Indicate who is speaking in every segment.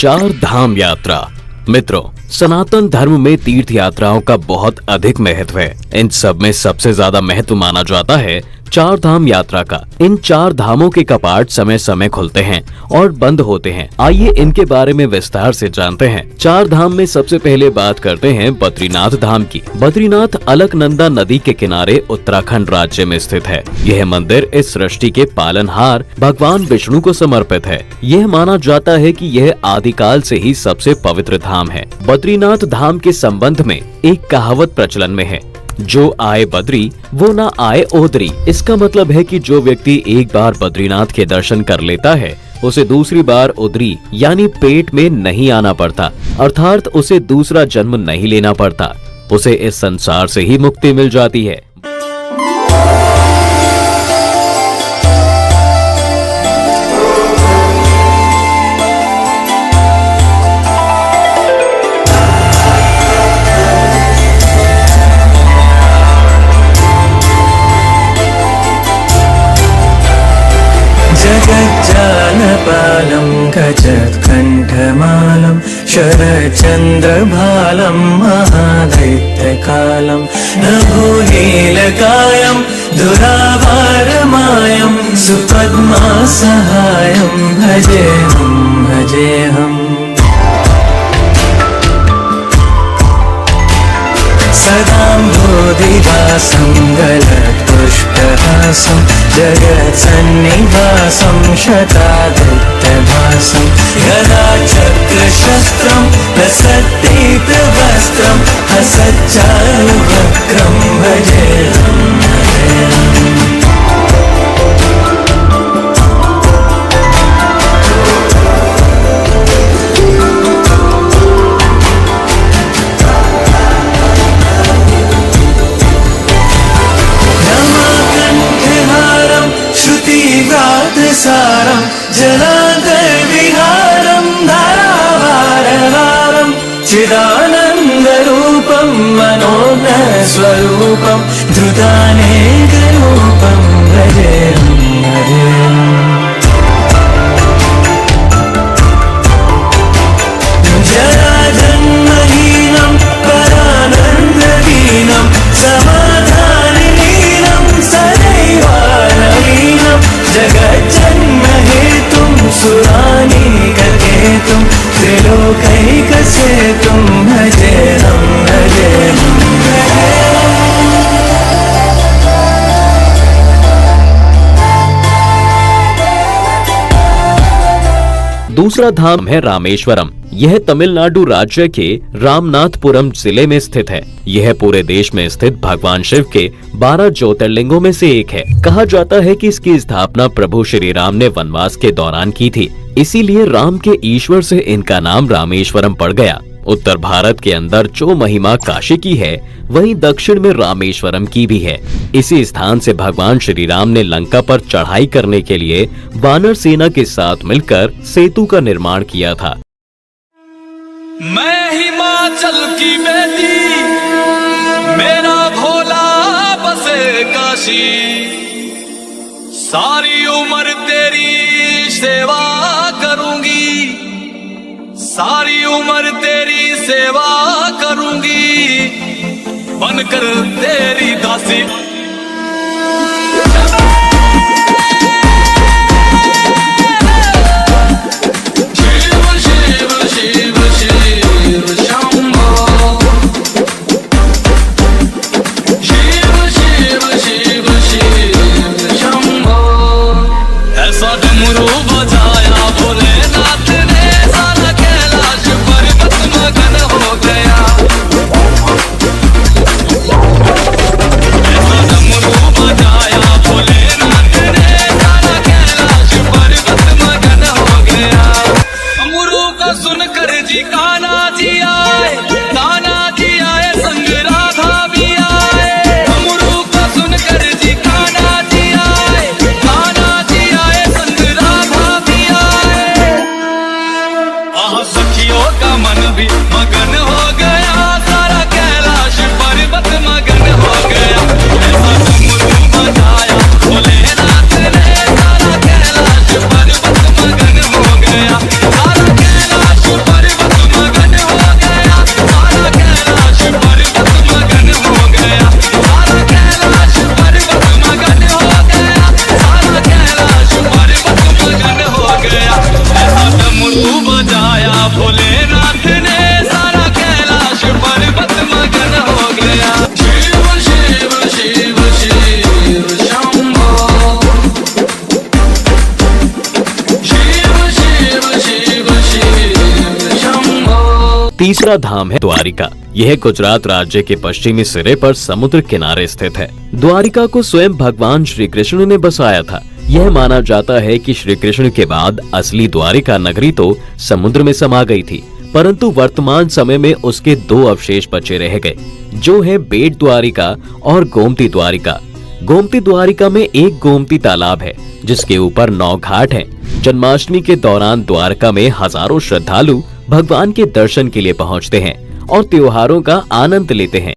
Speaker 1: चार धाम यात्रा। मित्रों, सनातन धर्म में तीर्थ यात्राओं का बहुत अधिक महत्व है। इन सब में सबसे ज्यादा महत्व माना जाता है चार धाम यात्रा का। इन चार धामों के कपाट समय समय खुलते हैं और बंद होते हैं। आइए इनके बारे में विस्तार से जानते हैं। चार धाम में सबसे पहले बात करते हैं बद्रीनाथ धाम की। बद्रीनाथ अलकनंदा नदी के किनारे उत्तराखंड राज्य में स्थित है। यह मंदिर इस सृष्टि के पालनहार भगवान विष्णु को समर्पित है। यह माना जाता है कि यह आदिकाल से ही सबसे पवित्र धाम है। बद्रीनाथ धाम के संबंध में एक कहावत प्रचलन में है, जो आए बद्री वो ना आए ओदरी। इसका मतलब है कि जो व्यक्ति एक बार बद्रीनाथ के दर्शन कर लेता है उसे दूसरी बार उदरी यानी पेट में नहीं आना पड़ता, अर्थात उसे दूसरा जन्म नहीं लेना पड़ता। उसे इस संसार से ही मुक्ति मिल जाती है।
Speaker 2: जगज्जालपालं गजत्कण्ठमालं शरचन्द्रभालं महादैत्यकालं नभोनीलकायं दुरावारमायं सुपद्मासहायं भजेऽहम्। सदाम्भोधिवासं गलत्पुष्पहासं जगत्सन्निवासं शतादित्यभासं गदाचक्रशस्त्रं लसद्दीप्तवस्त्रं हसच्चारुवक्त्रं भजेऽहम्। सारं जलान्तर्विहारं धारावारहारं चिदानन्दरूपं मनोज्ञस्वरूपं धृतानेकरूपं भजेऽहम्। जराजन्महीनं परानन्ददीनं समाधानहीनं सदैवानहीनं जगज्जन्महेतुं सुरानीककेतुं त्रिलोकैकसेतुं भजेऽहम्।
Speaker 1: दूसरा धाम है रामेश्वरम। यह तमिलनाडु राज्य के रामनाथपुरम जिले में स्थित है। यह पूरे देश में स्थित भगवान शिव के 12 ज्योतिर्लिंगों में से एक है। कहा जाता है कि इसकी स्थापना प्रभु श्री राम ने वनवास के दौरान की थी, इसीलिए राम के ईश्वर से इनका नाम रामेश्वरम पड़ गया। उत्तर भारत के अंदर जो महिमा काशी की है, वहीं दक्षिण में रामेश्वरम की भी है। इसी स्थान से भगवान श्री राम ने लंका पर चढ़ाई करने के लिए वानर सेना के साथ मिलकर सेतु का निर्माण किया था।
Speaker 3: मैं हिमाचल की बेटी, मेरा भोला बसे काशी, सारी उम्र तेरी सेवा करूंगी, सारी उम्र तेरी सेवा करूंगी, बनकर तेरी दासी।
Speaker 1: तीसरा धाम है द्वारिका। यह गुजरात राज्य के पश्चिमी सिरे पर समुद्र किनारे स्थित है। द्वारिका को स्वयं भगवान श्री कृष्ण ने बसाया था। यह माना जाता है कि श्री कृष्ण के बाद असली द्वारिका नगरी तो समुद्र में समा गई थी, परंतु वर्तमान समय में उसके 2 अवशेष बचे रह गए, जो है बेट द्वारिका और गोमती द्वारिका। गोमती द्वारिका में एक गोमती तालाब है, जिसके ऊपर 9 घाट हैं। जन्माष्टमी के दौरान द्वारका में हजारों श्रद्धालु भगवान के दर्शन के लिए पहुंचते हैं और त्योहारों का आनंद लेते हैं।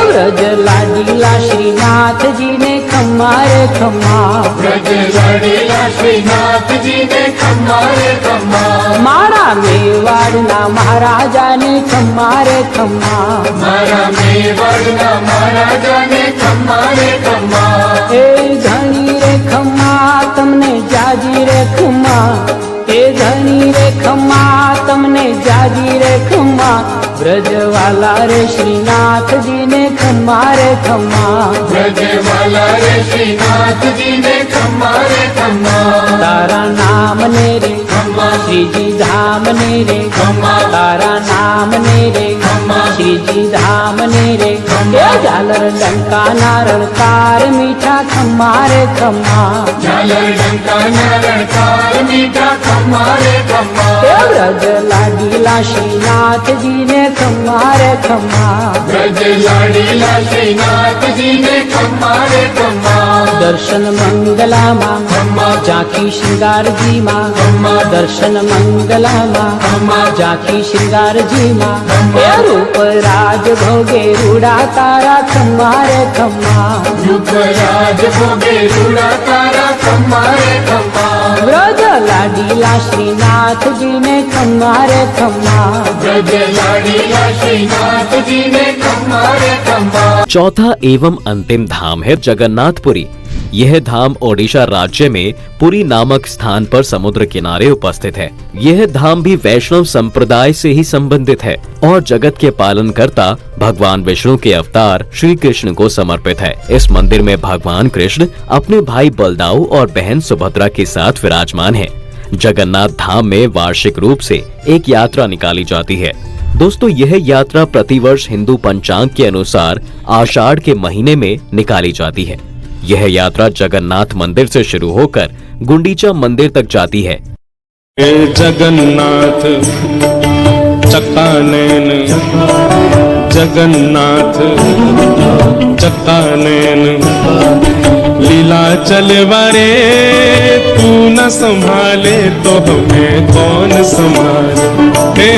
Speaker 4: ब्रज लाडीला श्रीनाथ जी ने खम्मा रे खम्मा,
Speaker 5: ब्रज लाडीला श्रीनाथ जी ने खम्मा रे खम्मा,
Speaker 4: मारा मेवाड़ना महाराजा ने खम्मा रे खम्मा,
Speaker 5: मारा मेवाड़ना महाराजा ने खम्मा रे खम्मा,
Speaker 4: ए धनी रे खम्मा तमने जाजी रे खम्मा, ए धनी रे खम्मा तमने जाजी रे खम्मा, ब्रज वाला रे श्रीनाथ जी ने खम्मा रे खम्मा,
Speaker 5: ब्रज वाला रे श्रीनाथ जी ने खम्मा रे खम्मा,
Speaker 4: तारा नाम ने रे
Speaker 5: खम्मा,
Speaker 4: श्री जी धाम ने रे
Speaker 5: खम्मा,
Speaker 4: तारा नाम ने रे
Speaker 5: खम्मा,
Speaker 4: श्री जी धाम ने रे
Speaker 5: खम्मा,
Speaker 4: ए झालर डंका नारळ कार मीठा खम्मा रे खम्मा,
Speaker 5: झालर डंका नारळ कार मीठा खम्मा रे खम्मा,
Speaker 4: ए ब्रज लाडीला श्रीनाथ जी ने खम्मा रे खम्मा,
Speaker 5: ब्रज लाडीला श्रीनाथ जी ने खम्मा रे खम्मा,
Speaker 4: दर्शन मंगला माँ
Speaker 5: खम्मा,
Speaker 4: जाकी श्रृंगार जी माँ,
Speaker 5: खम्मा,
Speaker 4: दर्शन मंगला माँ
Speaker 5: खम्मा,
Speaker 4: जाकी श्रृंगार जी माँ, ए रूप राज भोगे रूड़ा तारा खम्मा रे खम्मा,
Speaker 5: रूप राज भोगे रूड़ा तारा खम्मा रे खम्मा,
Speaker 4: ब्रज लाडीला श्रीनाथ जी ने खम्मा रे खम्मा,
Speaker 5: ब्रज लाडीला श्रीनाथ जी ने खम्मा रे खम्मा।
Speaker 1: चौथा एवं अंतिम धाम है जगन्नाथपुरी। यह धाम ओडिशा राज्य में पुरी नामक स्थान पर समुद्र किनारे उपस्थित है। यह धाम भी वैष्णव संप्रदाय से ही संबंधित है और जगत के पालनकर्ता भगवान विष्णु के अवतार श्री कृष्ण को समर्पित है। इस मंदिर में भगवान कृष्ण अपने भाई बलदाऊ और बहन सुभद्रा के साथ विराजमान है। जगन्नाथ धाम में वार्षिक रूप से एक यात्रा निकाली जाती है। दोस्तों, यह यात्रा प्रतिवर्ष हिंदू पंचांग के अनुसार आषाढ़ के महीने में निकाली जाती है। यह यात्रा जगन्नाथ मंदिर से शुरू होकर गुंडीचा मंदिर तक जाती है।
Speaker 6: जगन्नाथ चक्कानैन, जगन्नाथ चक्कानैन, लीला चलवारे तू न संभाले तो हमें कौन संभाले,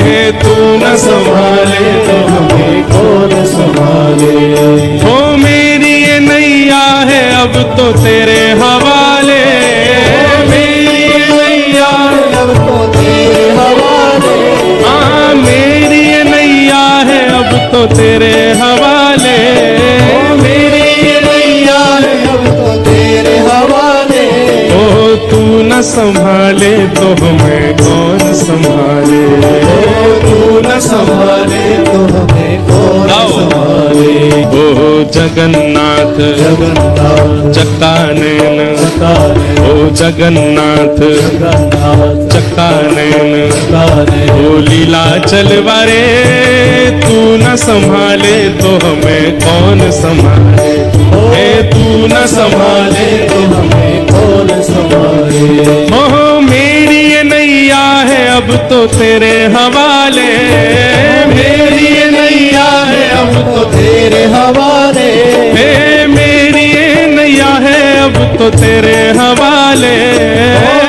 Speaker 6: हे तू न संभाले तो हमें कौन संभाले। हो मेरी ये नैया है अब तो तेरे हवाले, मेरी ये नैया है अब तो तेरे हवाले, हाँ मेरी ये नैया है अब तो तेरे हवाले, मेरी ये नैया है अब तो तेरे हवाले। ओ तू न संभाले तो हमें कौन संभाले, ओ तू न संभाले तो हमें कौन संभाले। ओ जगन्नाथ चक्कानैन, ओ जगन्नाथ चक्कानैन, ओ लीला चलवारे तू न संभाले तो हमें कौन संभाले, हे तू न संभाले तो हमें कौन संभाले। ओह मेरी ये नैया है अब तो तेरे हवाले, मेरी ये नैया है अब तो तेरे हवाले, हे मेरी ये नैया है अब तो तेरे हवाले,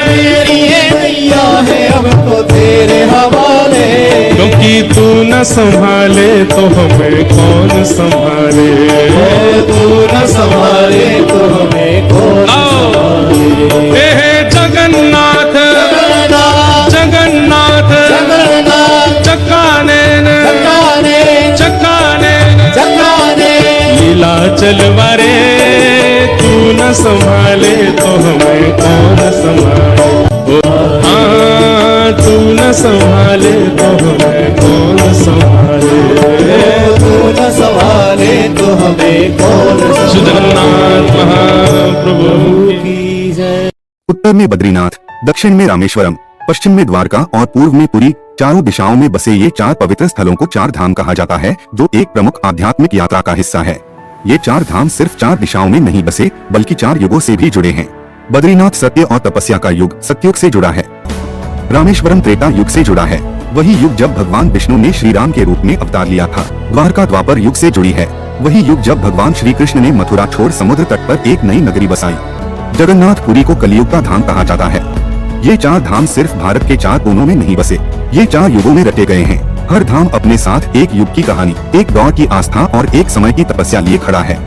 Speaker 6: मेरी ये नैया है अब तो तेरे हवाले। क्योंकि तू न संभाले तो हमें कौन संभाले, तू न संभाले तो हमें कौन संभाले। हे जगन्नाथ जगन्नाथ चक्कानैन चक्कानैन, लीला चलवारे तू न संभाले तो हमें कौन संभाले। संभाले तो हमें कौन संभाले।
Speaker 2: तू न संभाले तो हमें कौन
Speaker 6: श्री जगन्नाथ महाप्रभु की
Speaker 7: उत्तर में बद्रीनाथ, दक्षिण में रामेश्वरम, पश्चिम में द्वारका और पूर्व में पुरी, चारों दिशाओं में बसे ये 4 पवित्र स्थलों को 4 धाम कहा जाता है, जो एक प्रमुख आध्यात्मिक यात्रा का हिस्सा है। ये 4 धाम सिर्फ 4 दिशाओं में नहीं बसे, बल्कि 4 युगों से भी जुड़े हैं। बद्रीनाथ सत्य और तपस्या का युग सत्युग से जुड़ा है। रामेश्वरम त्रेता युग से जुड़ा है, वही युग जब भगवान विष्णु ने श्री राम के रूप में अवतार लिया था। द्वारका द्वापर युग से जुड़ी है, वही युग जब भगवान श्री कृष्ण ने मथुरा छोड़ समुद्र तट पर एक नई नगरी बसाई। जगन्नाथ पुरी को कलियुग का धाम कहा जाता है। ये 4 धाम सिर्फ भारत के 4 कोनों में नहीं बसे, ये 4 युगों में रटे गए हैं। हर धाम अपने साथ एक युग की कहानी, एक दौर की आस्था और एक समय की तपस्या लिए खड़ा है।